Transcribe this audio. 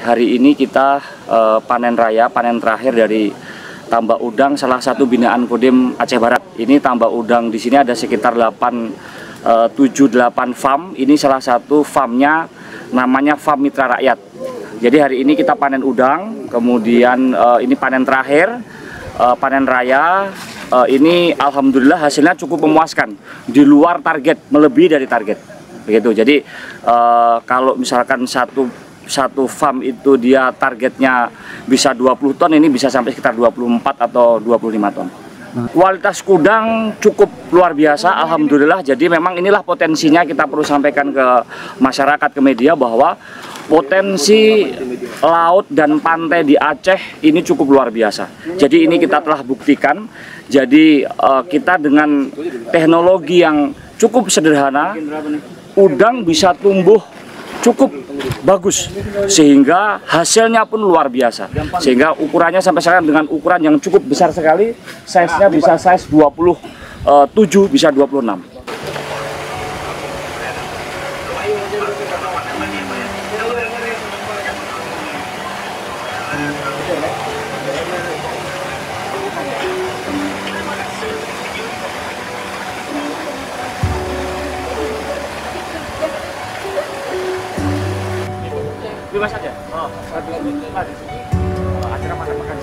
hari ini kita panen raya, panen terakhir dari tambak udang salah satu binaan Kodim Aceh Barat. Ini tambak udang di sini ada sekitar 7-8 farm. Ini salah satu farmnya namanya Farm Mitra Rakyat. Jadi hari ini kita panen udang, kemudian ini panen terakhir, panen raya. Ini alhamdulillah hasilnya cukup memuaskan, di luar target, melebihi dari target. Begitu. Jadi kalau misalkan satu farm itu dia targetnya bisa 20 ton, ini bisa sampai sekitar 24 atau 25 ton. Kualitas udang cukup luar biasa, alhamdulillah. Jadi memang inilah potensinya, kita perlu sampaikan ke masyarakat, ke media, bahwa potensi laut dan pantai di Aceh ini cukup luar biasa. Jadi ini kita telah buktikan. Jadi kita dengan teknologi yang cukup sederhana, udang bisa tumbuh cukup bagus, sehingga hasilnya pun luar biasa. Sehingga ukurannya sampai sekarang dengan ukuran yang cukup besar sekali, size-nya bisa size 27, bisa 26. Bebas aja. Oh, di sini. Acara makan-makan.